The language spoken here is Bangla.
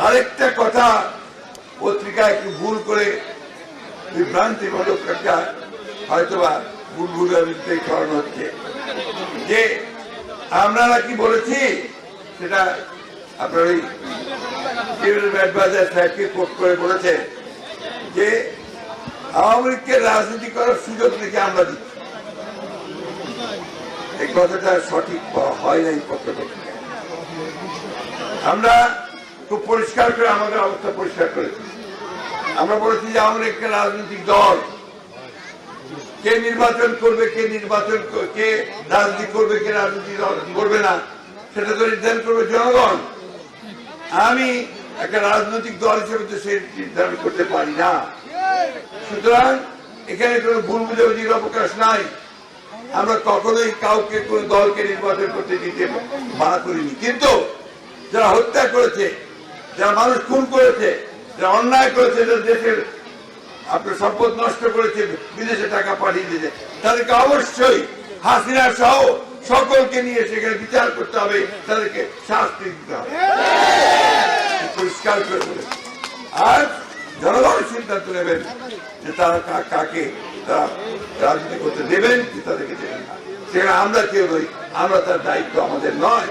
আরেকটা কথা পত্রিকায় একটু ভুল করে বিভ্রান্তিমূলক একটা হয়তোবা ভুলভুলামিতে করানো হচ্ছে যে আমরা নাকি বলেছি, সেটা আপনার ওই অ্যাডভাইজার সাহেবকে কোট করে বলেছে যে আওয়ামী লীগকে রাজনীতি করার সুযোগ নাকি আমরা দিচ্ছি। এই কথাটা সঠিক হয় নাই পত্রপত্রিকা। আমরা খুব পরিষ্কার করে আমাদের অবস্থা পরিষ্কার করেছি। আমরা বলেছি যে আওয়ামী লীগ একটা রাজনৈতিক দল, কে নির্বাচন করবে, কে রাজনীতি করবে, কে রাজনীতি করবে না, সেটা তো নির্ধারণ করবে জনগণ। আমি একটা রাজনৈতিক দল হিসেবে তো সে নির্ধারণ করতে পারি না। সুতরাং এখানে কোনো ভুল বুঝাবুঝির অবকাশ নাই। আমরা কখনোই কাউকে কোন দলকে নির্বাচন করতে দিতে মানা করিনি। কিন্তু যারা হত্যা করেছে, যারা মানুষ খুন করেছে, যারা অন্যায় করেছে, যারা দেশের আপনার সম্পদ নষ্ট করেছে, বিদেশে টাকা পাঠিয়ে দিয়েছে, তাদেরকে অবশ্যই হাসিনা সহ সকলকে নিয়ে সেখানে বিচার করতে হবে, তাদেরকে শাস্তি দিতে হবে, পরিষ্কার করে বলেছে। আর জনগণ সিদ্ধান্ত নেবেন যে তারা কাকে তারা রাজনীতি করতে দেবেন কি তাদেরকে দেবেন না। সেখানে আমরা কেউ নই, আমরা তার দায়িত্ব আমাদের নয়।